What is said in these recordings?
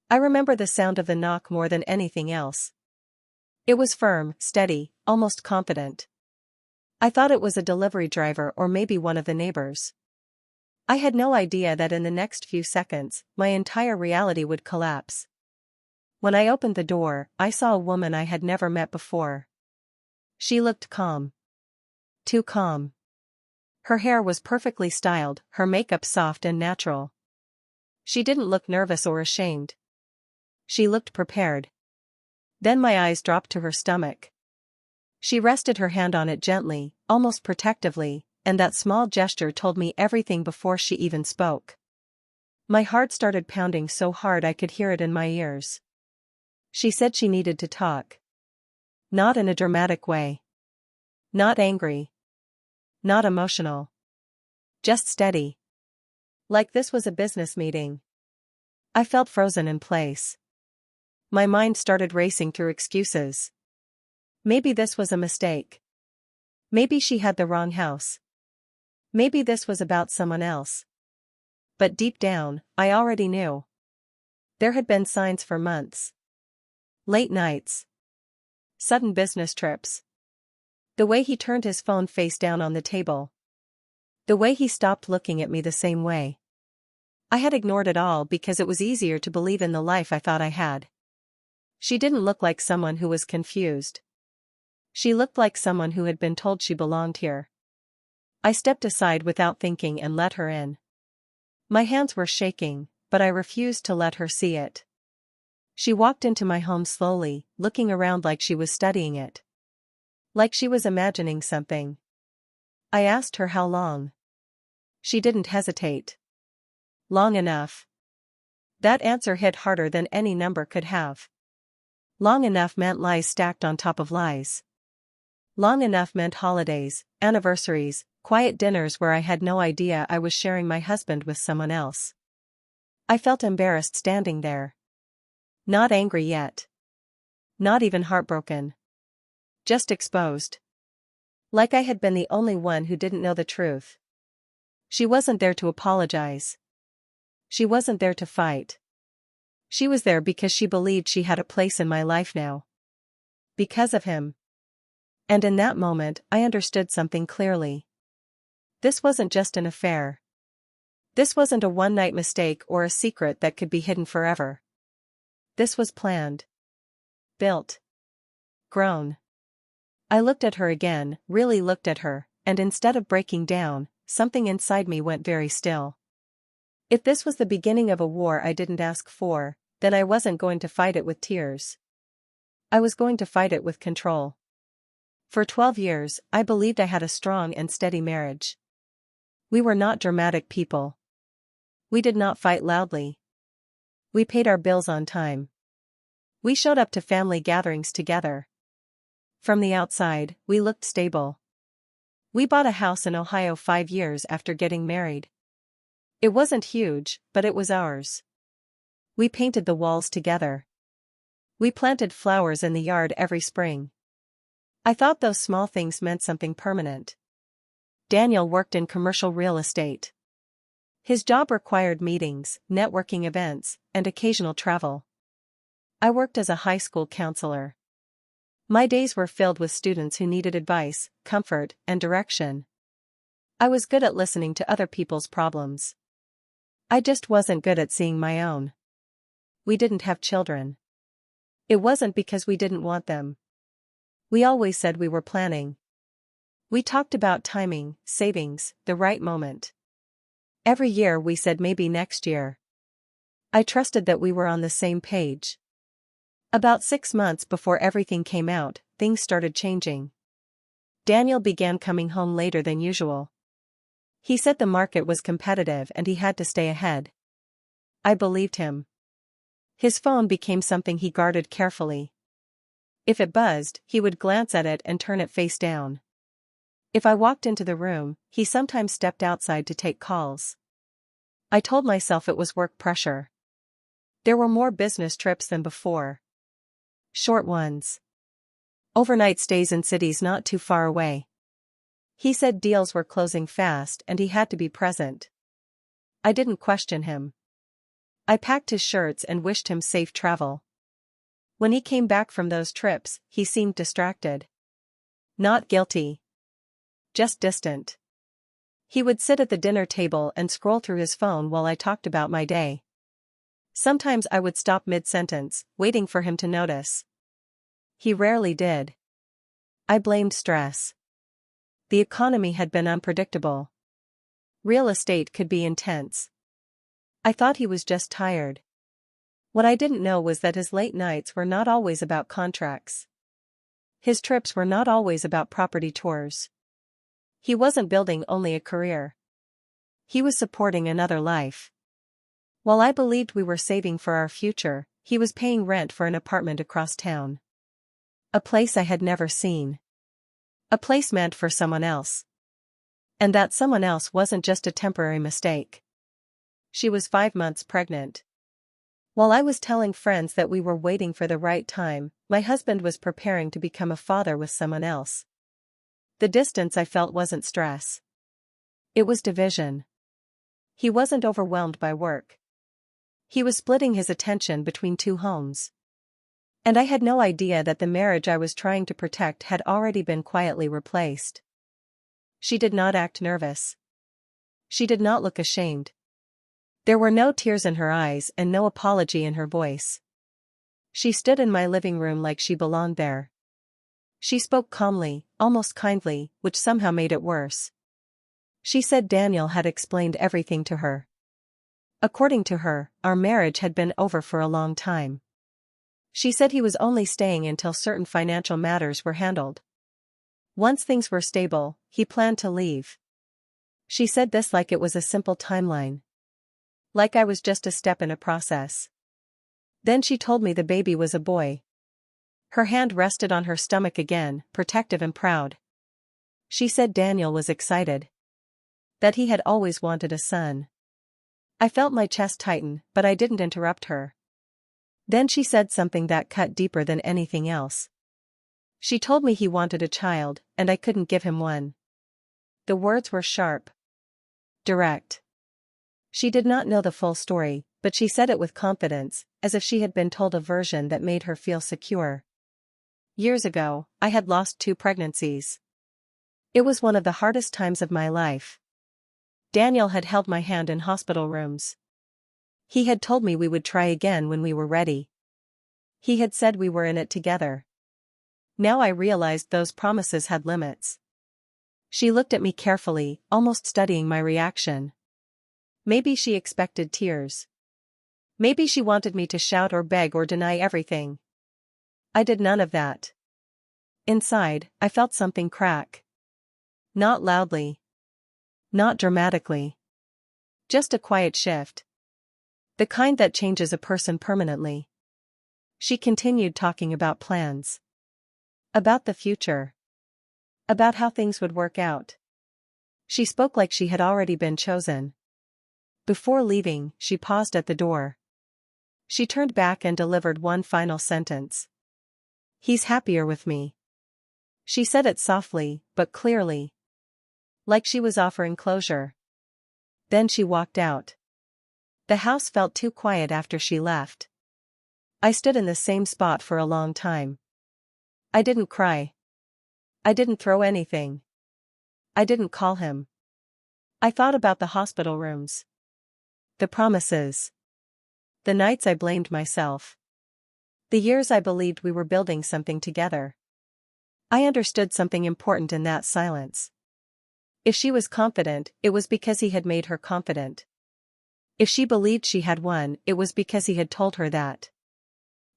I remember the sound of the knock more than anything else. It was firm, steady, almost confident. I thought it was a delivery driver or maybe one of the neighbors. I had no idea that in the next few seconds, my entire reality would collapse. When I opened the door, I saw a woman I had never met before. She looked calm. Too calm. Her hair was perfectly styled, her makeup soft and natural. She didn't look nervous or ashamed. She looked prepared. Then my eyes dropped to her stomach. She rested her hand on it gently, almost protectively, and that small gesture told me everything before she even spoke. My heart started pounding so hard I could hear it in my ears. She said she needed to talk. Not in a dramatic way. Not angry. Not emotional. Just steady. Like this was a business meeting. I felt frozen in place. My mind started racing through excuses. Maybe this was a mistake. Maybe she had the wrong house. Maybe this was about someone else. But deep down, I already knew. There had been signs for months. Late nights. Sudden business trips. The way he turned his phone face down on the table. The way he stopped looking at me the same way. I had ignored it all because it was easier to believe in the life I thought I had. She didn't look like someone who was confused. She looked like someone who had been told she belonged here. I stepped aside without thinking and let her in. My hands were shaking, but I refused to let her see it. She walked into my home slowly, looking around like she was studying it. Like she was imagining something. I asked her how long. She didn't hesitate. Long enough. That answer hit harder than any number could have. Long enough meant lies stacked on top of lies. Long enough meant holidays, anniversaries, quiet dinners where I had no idea I was sharing my husband with someone else. I felt embarrassed standing there. Not angry yet. Not even heartbroken. Just exposed. Like I had been the only one who didn't know the truth. She wasn't there to apologize. She wasn't there to fight. She was there because she believed she had a place in my life now. Because of him. And in that moment, I understood something clearly. This wasn't just an affair. This wasn't a one-night mistake or a secret that could be hidden forever. This was planned. Built. Grown. I looked at her again, really looked at her, and instead of breaking down, something inside me went very still. If this was the beginning of a war I didn't ask for, then I wasn't going to fight it with tears. I was going to fight it with control. For 12 years, I believed I had a strong and steady marriage. We were not dramatic people. We did not fight loudly. We paid our bills on time. We showed up to family gatherings together. From the outside, we looked stable. We bought a house in Ohio 5 years after getting married. It wasn't huge, but it was ours. We painted the walls together. We planted flowers in the yard every spring. I thought those small things meant something permanent. Daniel worked in commercial real estate. His job required meetings, networking events, and occasional travel. I worked as a high school counselor. My days were filled with students who needed advice, comfort, and direction. I was good at listening to other people's problems. I just wasn't good at seeing my own. We didn't have children. It wasn't because we didn't want them. We always said we were planning. We talked about timing, savings, the right moment. Every year we said maybe next year. I trusted that we were on the same page. About 6 months before everything came out, things started changing. Daniel began coming home later than usual. He said the market was competitive and he had to stay ahead. I believed him. His phone became something he guarded carefully. If it buzzed, he would glance at it and turn it face down. If I walked into the room, he sometimes stepped outside to take calls. I told myself it was work pressure. There were more business trips than before. Short ones. Overnight stays in cities not too far away. He said deals were closing fast and he had to be present. I didn't question him. I packed his shirts and wished him safe travel. When he came back from those trips, he seemed distracted. Not guilty. Just distant. He would sit at the dinner table and scroll through his phone while I talked about my day. Sometimes I would stop mid-sentence, waiting for him to notice. He rarely did. I blamed stress. The economy had been unpredictable. Real estate could be intense. I thought he was just tired. What I didn't know was that his late nights were not always about contracts. His trips were not always about property tours. He wasn't building only a career. He was supporting another life. While I believed we were saving for our future, he was paying rent for an apartment across town. A place I had never seen. A place meant for someone else. And that someone else wasn't just a temporary mistake. She was 5 months pregnant. While I was telling friends that we were waiting for the right time, my husband was preparing to become a father with someone else. The distance I felt wasn't stress. It was division. He wasn't overwhelmed by work. He was splitting his attention between 2 homes. And I had no idea that the marriage I was trying to protect had already been quietly replaced. She did not act nervous. She did not look ashamed. There were no tears in her eyes and no apology in her voice. She stood in my living room like she belonged there. She spoke calmly, almost kindly, which somehow made it worse. She said Daniel had explained everything to her. According to her, our marriage had been over for a long time. She said he was only staying until certain financial matters were handled. Once things were stable, he planned to leave. She said this like it was a simple timeline. Like I was just a step in a process. Then she told me the baby was a boy. Her hand rested on her stomach again, protective and proud. She said Daniel was excited. That he had always wanted a son. I felt my chest tighten, but I didn't interrupt her. Then she said something that cut deeper than anything else. She told me he wanted a child, and I couldn't give him one. The words were sharp. Direct. She did not know the full story, but she said it with confidence, as if she had been told a version that made her feel secure. Years ago, I had lost 2 pregnancies. It was one of the hardest times of my life. Daniel had held my hand in hospital rooms. He had told me we would try again when we were ready. He had said we were in it together. Now I realized those promises had limits. She looked at me carefully, almost studying my reaction. Maybe she expected tears. Maybe she wanted me to shout or beg or deny everything. I did none of that. Inside, I felt something crack. Not loudly. Not dramatically. Just a quiet shift. The kind that changes a person permanently. She continued talking about plans. About the future. About how things would work out. She spoke like she had already been chosen. Before leaving, she paused at the door. She turned back and delivered one final sentence. He's happier with me. She said it softly, but clearly. Like she was offering closure. Then she walked out. The house felt too quiet after she left. I stood in the same spot for a long time. I didn't cry. I didn't throw anything. I didn't call him. I thought about the hospital rooms. The promises. The nights I blamed myself. The years I believed we were building something together. I understood something important in that silence. If she was confident, it was because he had made her confident. If she believed she had won, it was because he had told her that.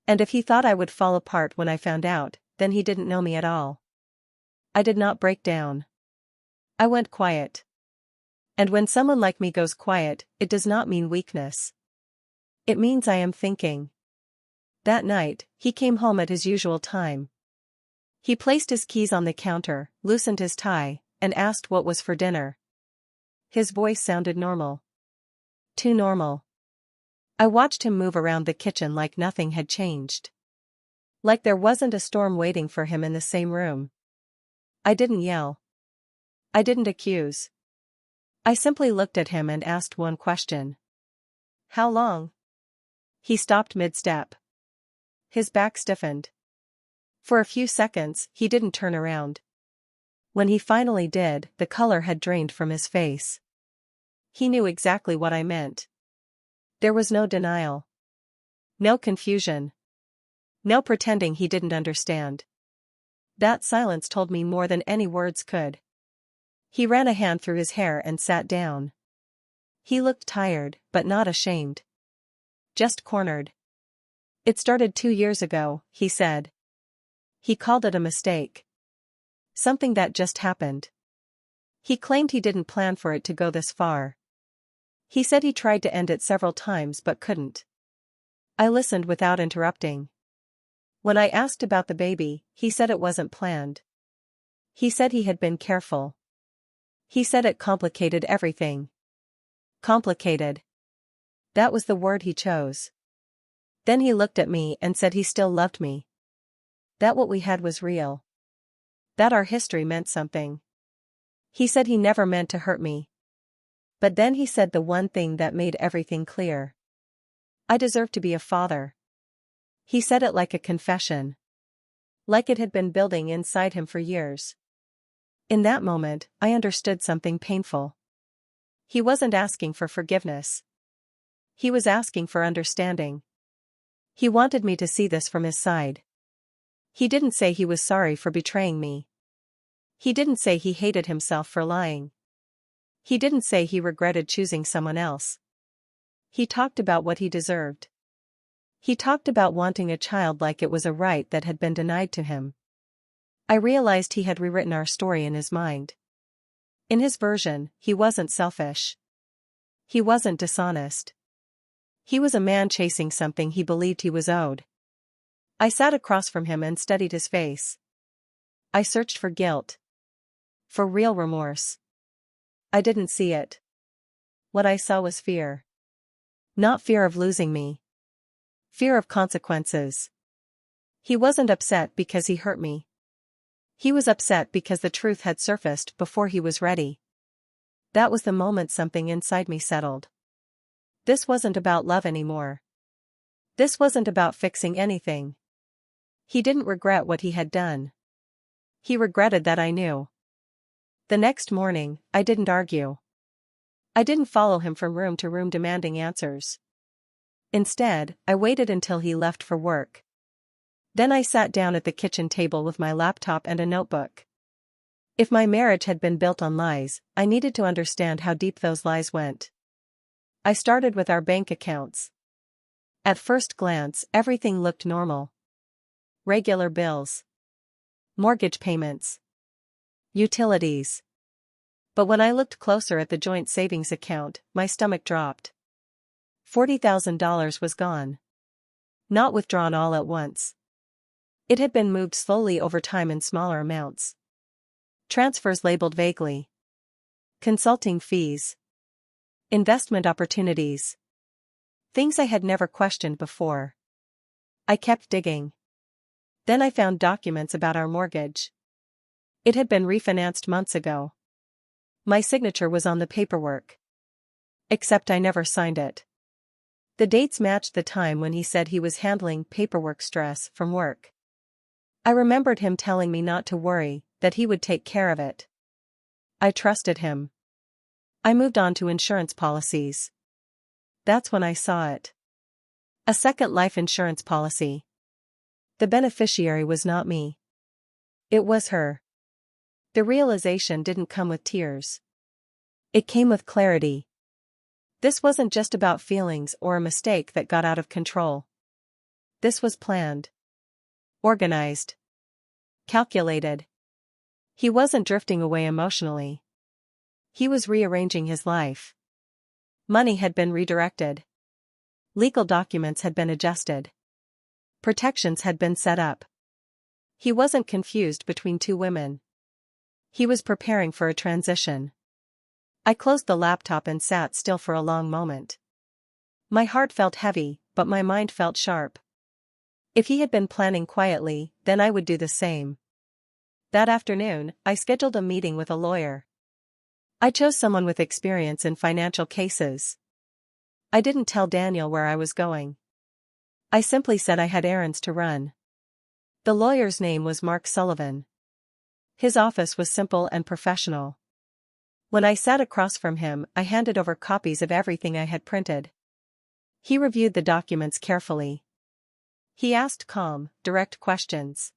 And if he thought I would fall apart when I found out, then he didn't know me at all. I did not break down. I went quiet. And when someone like me goes quiet, it does not mean weakness. It means I am thinking. That night, he came home at his usual time. He placed his keys on the counter, loosened his tie, and asked what was for dinner. His voice sounded normal. Too normal. I watched him move around the kitchen like nothing had changed. Like there wasn't a storm waiting for him in the same room. I didn't yell. I didn't accuse. I simply looked at him and asked one question. How long? He stopped mid-step. His back stiffened. For a few seconds, he didn't turn around. When he finally did, the color had drained from his face. He knew exactly what I meant. There was no denial. No confusion. No pretending he didn't understand. That silence told me more than any words could. He ran a hand through his hair and sat down. He looked tired, but not ashamed. Just cornered. "It started 2 years ago," he said. He called it a mistake. Something that just happened. He claimed he didn't plan for it to go this far. He said he tried to end it several times but couldn't. I listened without interrupting. When I asked about the baby, he said it wasn't planned. He said he had been careful. He said it complicated everything. Complicated. That was the word he chose. Then he looked at me and said he still loved me. That what we had was real. That our history meant something. He said he never meant to hurt me. But then he said the one thing that made everything clear. I deserve to be a father. He said it like a confession. Like it had been building inside him for years. In that moment, I understood something painful. He wasn't asking for forgiveness. He was asking for understanding. He wanted me to see this from his side. He didn't say he was sorry for betraying me. He didn't say he hated himself for lying. He didn't say he regretted choosing someone else. He talked about what he deserved. He talked about wanting a child like it was a right that had been denied to him. I realized he had rewritten our story in his mind. In his version, he wasn't selfish. He wasn't dishonest. He was a man chasing something he believed he was owed. I sat across from him and studied his face. I searched for guilt. For real remorse. I didn't see it. What I saw was fear. Not fear of losing me. Fear of consequences. He wasn't upset because he hurt me. He was upset because the truth had surfaced before he was ready. That was the moment something inside me settled. This wasn't about love anymore. This wasn't about fixing anything. He didn't regret what he had done. He regretted that I knew. The next morning, I didn't argue. I didn't follow him from room to room demanding answers. Instead, I waited until he left for work. Then I sat down at the kitchen table with my laptop and a notebook. If my marriage had been built on lies, I needed to understand how deep those lies went. I started with our bank accounts. At first glance, everything looked normal. Regular bills. Mortgage payments. Utilities. But when I looked closer at the joint savings account, my stomach dropped. $40,000 was gone. Not withdrawn all at once. It had been moved slowly over time in smaller amounts. Transfers labeled vaguely. Consulting fees. Investment opportunities. Things I had never questioned before. I kept digging. Then I found documents about our mortgage. It had been refinanced months ago. My signature was on the paperwork. Except I never signed it. The dates matched the time when he said he was handling paperwork stress from work. I remembered him telling me not to worry, that he would take care of it. I trusted him. I moved on to insurance policies. That's when I saw it. A second life insurance policy. The beneficiary was not me. It was her. The realization didn't come with tears. It came with clarity. This wasn't just about feelings or a mistake that got out of control. This was planned. Organized. Calculated. He wasn't drifting away emotionally. He was rearranging his life. Money had been redirected. Legal documents had been adjusted. Protections had been set up. He wasn't confused between two women. He was preparing for a transition. I closed the laptop and sat still for a long moment. My heart felt heavy, but my mind felt sharp. If he had been planning quietly, then I would do the same. That afternoon, I scheduled a meeting with a lawyer. I chose someone with experience in financial cases. I didn't tell Daniel where I was going. I simply said I had errands to run. The lawyer's name was Mark Sullivan. His office was simple and professional. When I sat across from him, I handed over copies of everything I had printed. He reviewed the documents carefully. He asked calm, direct questions.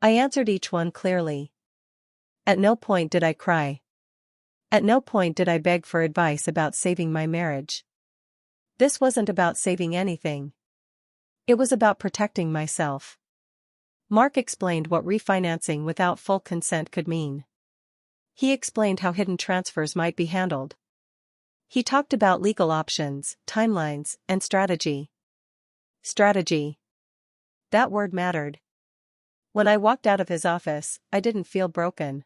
I answered each one clearly. At no point did I cry. At no point did I beg for advice about saving my marriage. This wasn't about saving anything. It was about protecting myself. Mark explained what refinancing without full consent could mean. He explained how hidden transfers might be handled. He talked about legal options, timelines, and strategy. Strategy. That word mattered. When I walked out of his office, I didn't feel broken.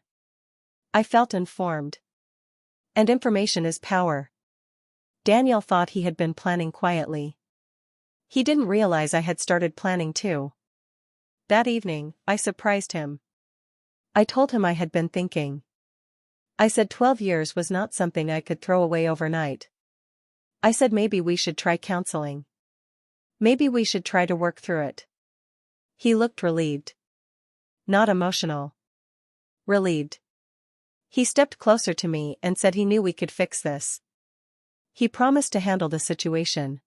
I felt informed. And information is power. Daniel thought he had been planning quietly. He didn't realize I had started planning too. That evening, I surprised him. I told him I had been thinking. I said 12 years was not something I could throw away overnight. I said maybe we should try counseling. Maybe we should try to work through it. He looked relieved. Not emotional. Relieved. He stepped closer to me and said he knew we could fix this. He promised to handle the situation.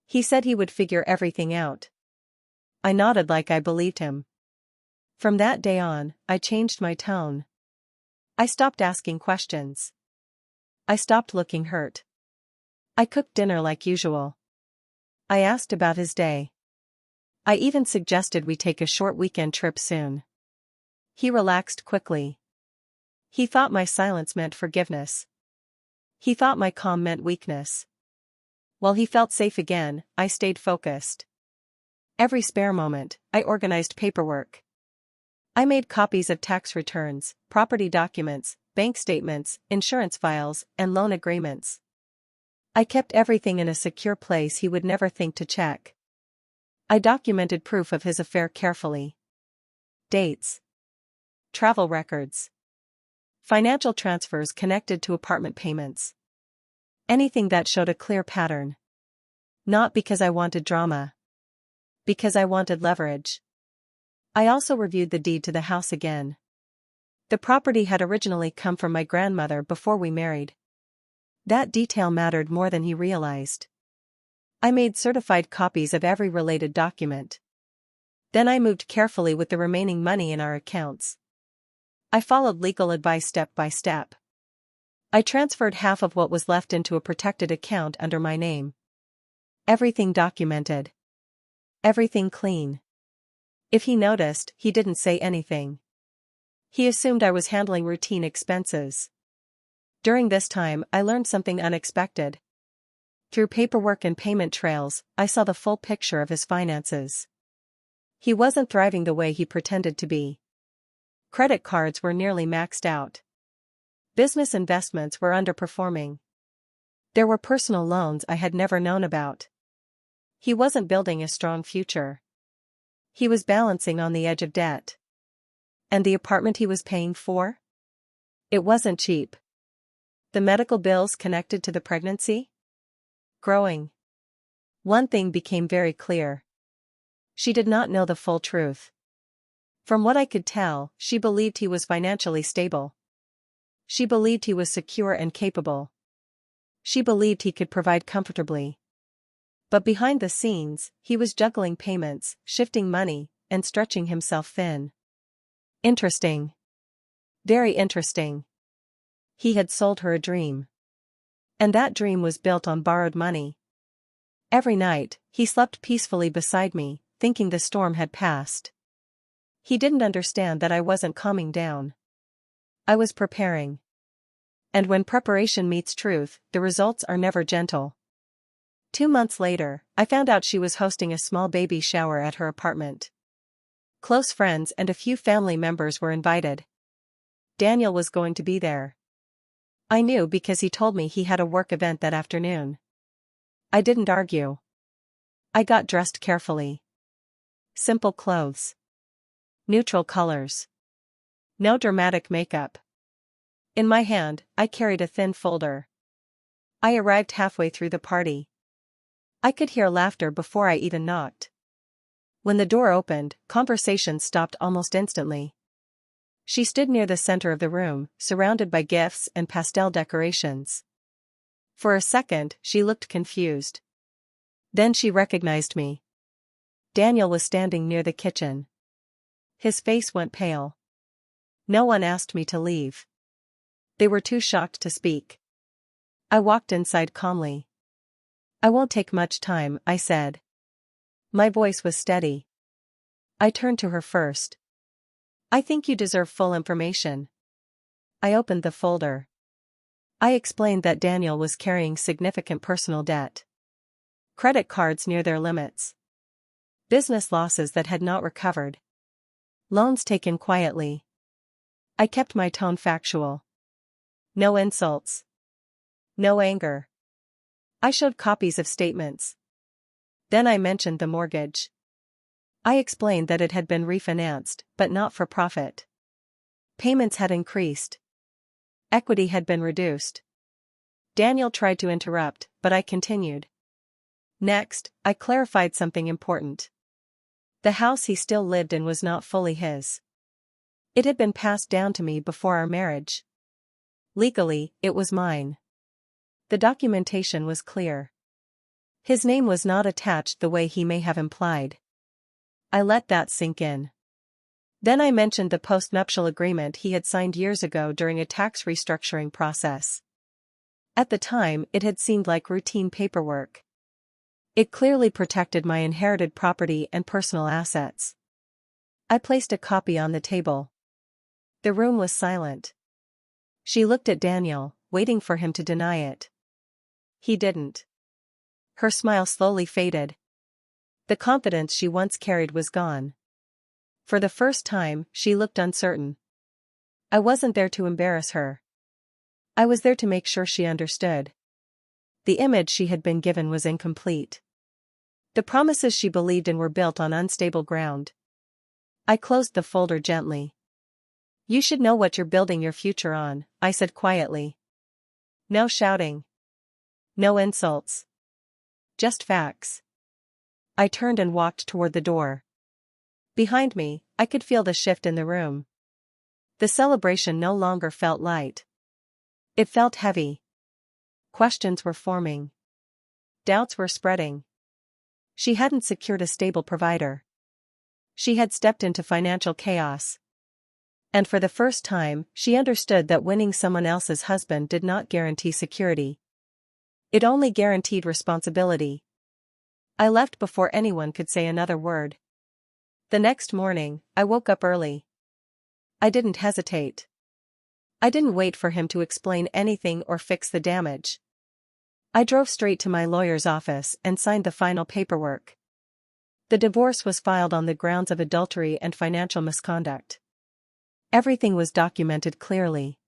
He said he would figure everything out. I nodded like I believed him. From that day on, I changed my tone. I stopped asking questions. I stopped looking hurt. I cooked dinner like usual. I asked about his day. I even suggested we take a short weekend trip soon. He relaxed quickly. He thought my silence meant forgiveness. He thought my calm meant weakness. While he felt safe again, I stayed focused. Every spare moment, I organized paperwork. I made copies of tax returns, property documents, bank statements, insurance files, and loan agreements. I kept everything in a secure place he would never think to check. I documented proof of his affair carefully. Dates. Travel records. Financial transfers connected to apartment payments. Anything that showed a clear pattern. Not because I wanted drama. Because I wanted leverage. I also reviewed the deed to the house again. The property had originally come from my grandmother before we married. That detail mattered more than he realized. I made certified copies of every related document. Then I moved carefully with the remaining money in our accounts. I followed legal advice step by step. I transferred half of what was left into a protected account under my name. Everything documented. Everything clean. If he noticed, he didn't say anything. He assumed I was handling routine expenses. During this time, I learned something unexpected. Through paperwork and payment trails, I saw the full picture of his finances. He wasn't thriving the way he pretended to be. Credit cards were nearly maxed out. Business investments were underperforming. There were personal loans I had never known about. He wasn't building a strong future. He was balancing on the edge of debt. And the apartment he was paying for? It wasn't cheap. The medical bills connected to the pregnancy? Growing. One thing became very clear. She did not know the full truth. From what I could tell, she believed he was financially stable. She believed he was secure and capable. She believed he could provide comfortably. But behind the scenes, he was juggling payments, shifting money, and stretching himself thin. Interesting. Very interesting. He had sold her a dream. And that dream was built on borrowed money. Every night, he slept peacefully beside me, thinking the storm had passed. He didn't understand that I wasn't calming down. I was preparing. And when preparation meets truth, the results are never gentle. 2 months later, I found out she was hosting a small baby shower at her apartment. Close friends and a few family members were invited. Daniel was going to be there. I knew because he told me he had a work event that afternoon. I didn't argue. I got dressed carefully. Simple clothes. Neutral colors. No dramatic makeup. In my hand, I carried a thin folder. I arrived halfway through the party. I could hear laughter before I even knocked. When the door opened, conversation stopped almost instantly. She stood near the center of the room, surrounded by gifts and pastel decorations. For a second, she looked confused. Then she recognized me. Daniel was standing near the kitchen. His face went pale. No one asked me to leave. They were too shocked to speak. I walked inside calmly. "I won't take much time," I said. My voice was steady. I turned to her first. "I think you deserve full information." I opened the folder. I explained that Daniel was carrying significant personal debt. Credit cards near their limits. Business losses that had not recovered. Loans taken quietly. I kept my tone factual. No insults. No anger. I showed copies of statements. Then I mentioned the mortgage. I explained that it had been refinanced, but not for profit. Payments had increased. Equity had been reduced. Daniel tried to interrupt, but I continued. Next, I clarified something important. The house he still lived in was not fully his. It had been passed down to me before our marriage. Legally, it was mine. The documentation was clear. His name was not attached the way he may have implied. I let that sink in. Then I mentioned the post-nuptial agreement he had signed years ago during a tax restructuring process. At the time, it had seemed like routine paperwork. It clearly protected my inherited property and personal assets. I placed a copy on the table. The room was silent. She looked at Daniel, waiting for him to deny it. He didn't. Her smile slowly faded. The confidence she once carried was gone. For the first time, she looked uncertain. I wasn't there to embarrass her. I was there to make sure she understood. The image she had been given was incomplete. The promises she believed in were built on unstable ground. I closed the folder gently. "You should know what you're building your future on," I said quietly. No shouting. No insults. Just facts. I turned and walked toward the door. Behind me, I could feel the shift in the room. The celebration no longer felt light. It felt heavy. Questions were forming. Doubts were spreading. She hadn't secured a stable provider. She had stepped into financial chaos. And for the first time, she understood that winning someone else's husband did not guarantee security. It only guaranteed responsibility. I left before anyone could say another word. The next morning, I woke up early. I didn't hesitate. I didn't wait for him to explain anything or fix the damage. I drove straight to my lawyer's office and signed the final paperwork. The divorce was filed on the grounds of adultery and financial misconduct. Everything was documented clearly.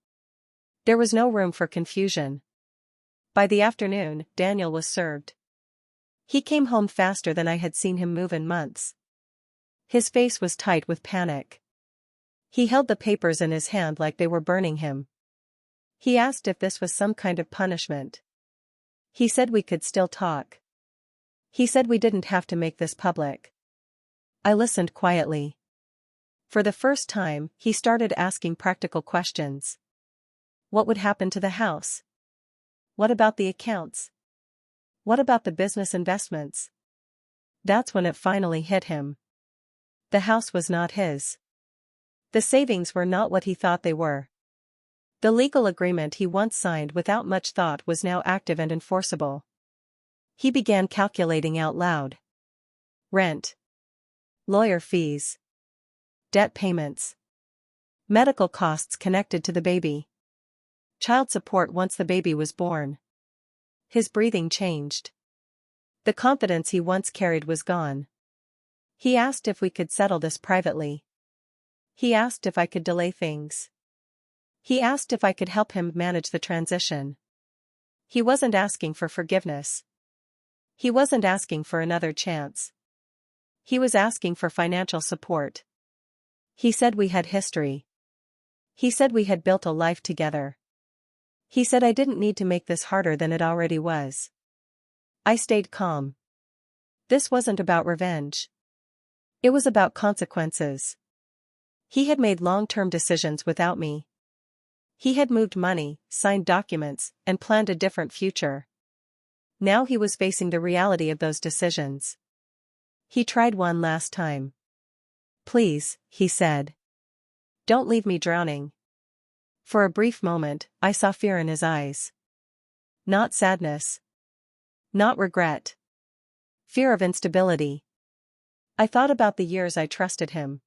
There was no room for confusion. By the afternoon, Daniel was served. He came home faster than I had seen him move in months. His face was tight with panic. He held the papers in his hand like they were burning him. He asked if this was some kind of punishment. He said we could still talk. He said we didn't have to make this public. I listened quietly. For the first time, he started asking practical questions. What would happen to the house? What about the accounts? What about the business investments? That's when it finally hit him. The house was not his. The savings were not what he thought they were. The legal agreement he once signed without much thought was now active and enforceable. He began calculating out loud. Rent. Lawyer fees. Debt payments. Medical costs connected to the baby. Child support once the baby was born. His breathing changed. The confidence he once carried was gone. He asked if we could settle this privately. He asked if I could delay things. He asked if I could help him manage the transition. He wasn't asking for forgiveness. He wasn't asking for another chance. He was asking for financial support. He said we had history. He said we had built a life together. He said I didn't need to make this harder than it already was. I stayed calm. This wasn't about revenge. It was about consequences. He had made long-term decisions without me. He had moved money, signed documents, and planned a different future. Now he was facing the reality of those decisions. He tried one last time. "Please," he said. "Don't leave me drowning." For a brief moment, I saw fear in his eyes. Not sadness. Not regret. Fear of instability. I thought about the years I trusted him.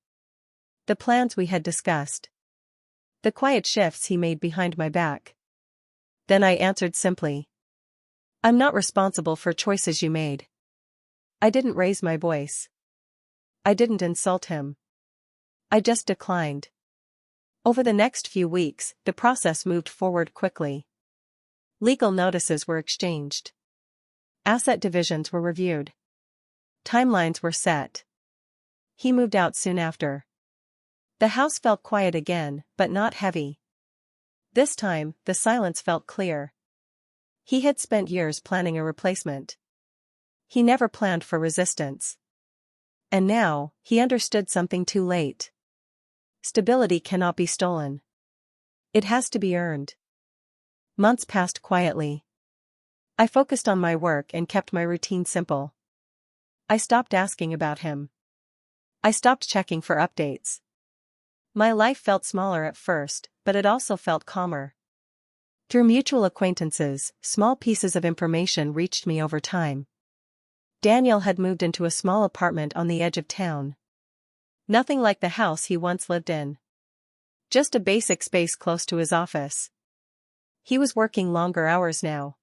The plans we had discussed. The quiet shifts he made behind my back. Then I answered simply. "I'm not responsible for choices you made." I didn't raise my voice. I didn't insult him. I just declined. Over the next few weeks, the process moved forward quickly. Legal notices were exchanged. Asset divisions were reviewed. Timelines were set. He moved out soon after. The house felt quiet again, but not heavy. This time, the silence felt clear. He had spent years planning a replacement. He never planned for resistance. And now, he understood something too late. Stability cannot be stolen. It has to be earned. Months passed quietly. I focused on my work and kept my routine simple. I stopped asking about him. I stopped checking for updates. My life felt smaller at first, but it also felt calmer. Through mutual acquaintances, small pieces of information reached me over time. Daniel had moved into a small apartment on the edge of town. Nothing like the house he once lived in. Just a basic space close to his office. He was working longer hours now.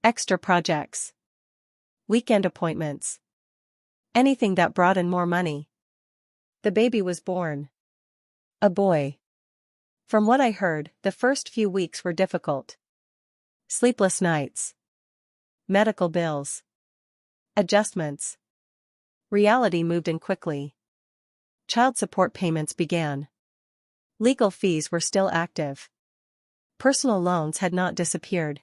Extra projects. Weekend appointments. Anything that brought in more money. The baby was born. A boy. From what I heard, the first few weeks were difficult. Sleepless nights. Medical bills. Adjustments. Reality moved in quickly. Child support payments began. Legal fees were still active. Personal loans had not disappeared.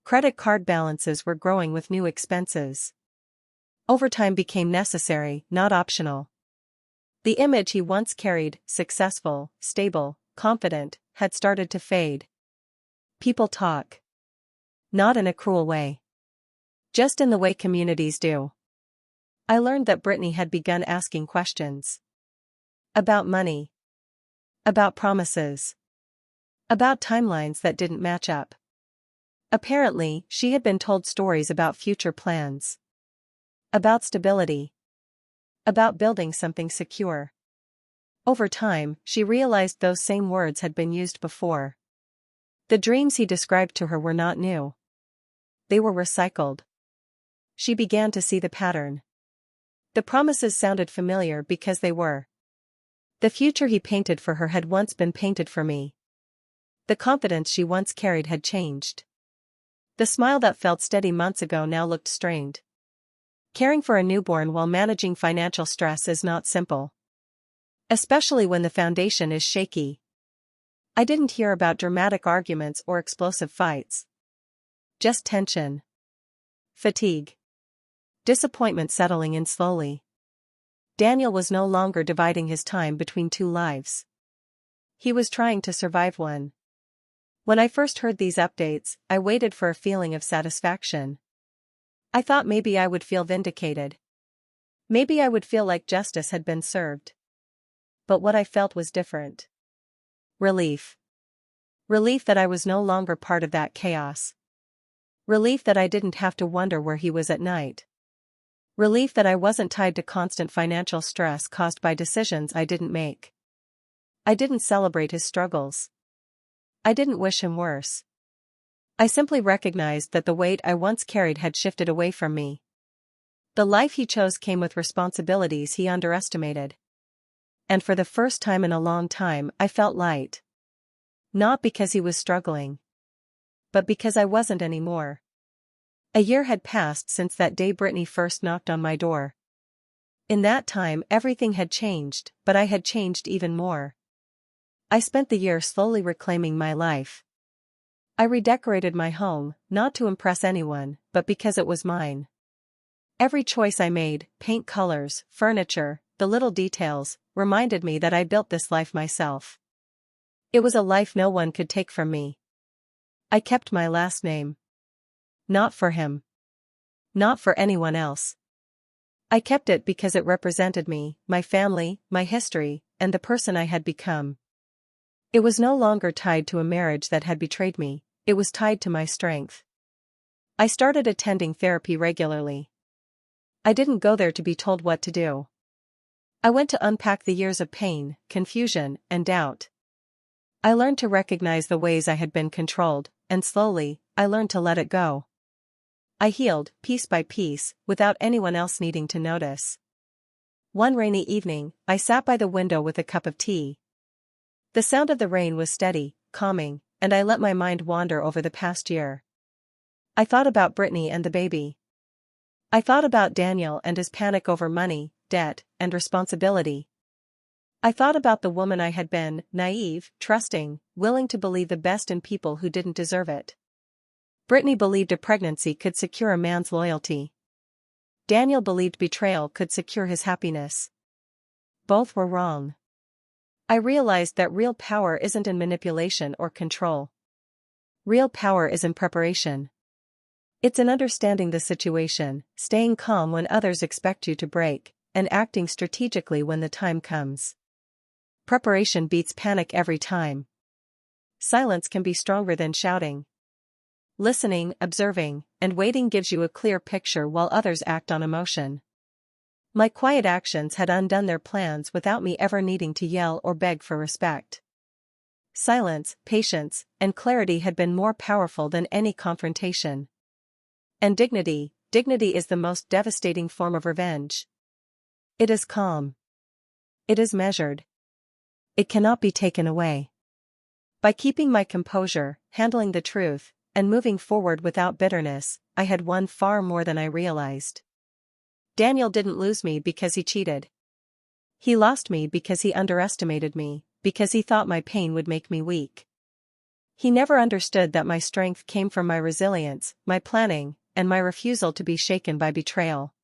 Credit card balances were growing with new expenses. Overtime became necessary, not optional. The image he once carried, successful, stable, confident, had started to fade. People talk. Not in a cruel way. Just in the way communities do. I learned that Brittany had begun asking questions. About money. About promises. About timelines that didn't match up. Apparently, she had been told stories about future plans. About stability. About building something secure. Over time, she realized those same words had been used before. The dreams he described to her were not new. They were recycled. She began to see the pattern. The promises sounded familiar because they were. The future he painted for her had once been painted for me. The confidence she once carried had changed. The smile that felt steady months ago now looked strained. Caring for a newborn while managing financial stress is not simple. Especially when the foundation is shaky. I didn't hear about dramatic arguments or explosive fights. Just tension. Fatigue. Disappointment settling in slowly. Daniel was no longer dividing his time between two lives. He was trying to survive one. When I first heard these updates, I waited for a feeling of satisfaction. I thought maybe I would feel vindicated. Maybe I would feel like justice had been served. But what I felt was different. Relief. Relief that I was no longer part of that chaos. Relief that I didn't have to wonder where he was at night. Relief that I wasn't tied to constant financial stress caused by decisions I didn't make. I didn't celebrate his struggles. I didn't wish him worse. I simply recognized that the weight I once carried had shifted away from me. The life he chose came with responsibilities he underestimated. And for the first time in a long time, I felt light. Not because he was struggling. But because I wasn't anymore. A year had passed since that day Brittany first knocked on my door. In that time everything had changed, but I had changed even more. I spent the year slowly reclaiming my life. I redecorated my home, not to impress anyone, but because it was mine. Every choice I made, paint colors, furniture, the little details, reminded me that I built this life myself. It was a life no one could take from me. I kept my last name. Not for him. Not for anyone else. I kept it because it represented me, my family, my history, and the person I had become. It was no longer tied to a marriage that had betrayed me, it was tied to my strength. I started attending therapy regularly. I didn't go there to be told what to do. I went to unpack the years of pain, confusion, and doubt. I learned to recognize the ways I had been controlled, and slowly, I learned to let it go. I healed, piece by piece, without anyone else needing to notice. One rainy evening, I sat by the window with a cup of tea. The sound of the rain was steady, calming, and I let my mind wander over the past year. I thought about Brittany and the baby. I thought about Daniel and his panic over money, debt, and responsibility. I thought about the woman I had been, naive, trusting, willing to believe the best in people who didn't deserve it. Brittany believed a pregnancy could secure a man's loyalty. Daniel believed betrayal could secure his happiness. Both were wrong. I realized that real power isn't in manipulation or control. Real power is in preparation. It's in understanding the situation, staying calm when others expect you to break, and acting strategically when the time comes. Preparation beats panic every time. Silence can be stronger than shouting. Listening, observing, and waiting gives you a clear picture while others act on emotion. My quiet actions had undone their plans without me ever needing to yell or beg for respect. Silence, patience, and clarity had been more powerful than any confrontation. And dignity is the most devastating form of revenge. It is calm. It is measured. It cannot be taken away. By keeping my composure, handling the truth, and moving forward without bitterness, I had won far more than I realized. Daniel didn't lose me because he cheated. He lost me because he underestimated me, because he thought my pain would make me weak. He never understood that my strength came from my resilience, my planning, and my refusal to be shaken by betrayal.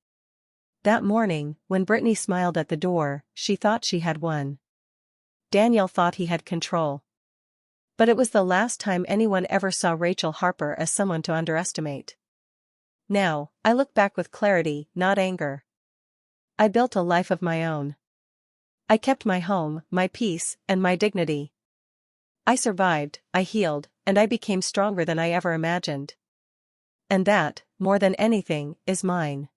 That morning, when Brittany smiled at the door, she thought she had won. Daniel thought he had control. But it was the last time anyone ever saw Rachel Harper as someone to underestimate. Now, I look back with clarity, not anger. I built a life of my own. I kept my home, my peace, and my dignity. I survived, I healed, and I became stronger than I ever imagined. And that, more than anything, is mine.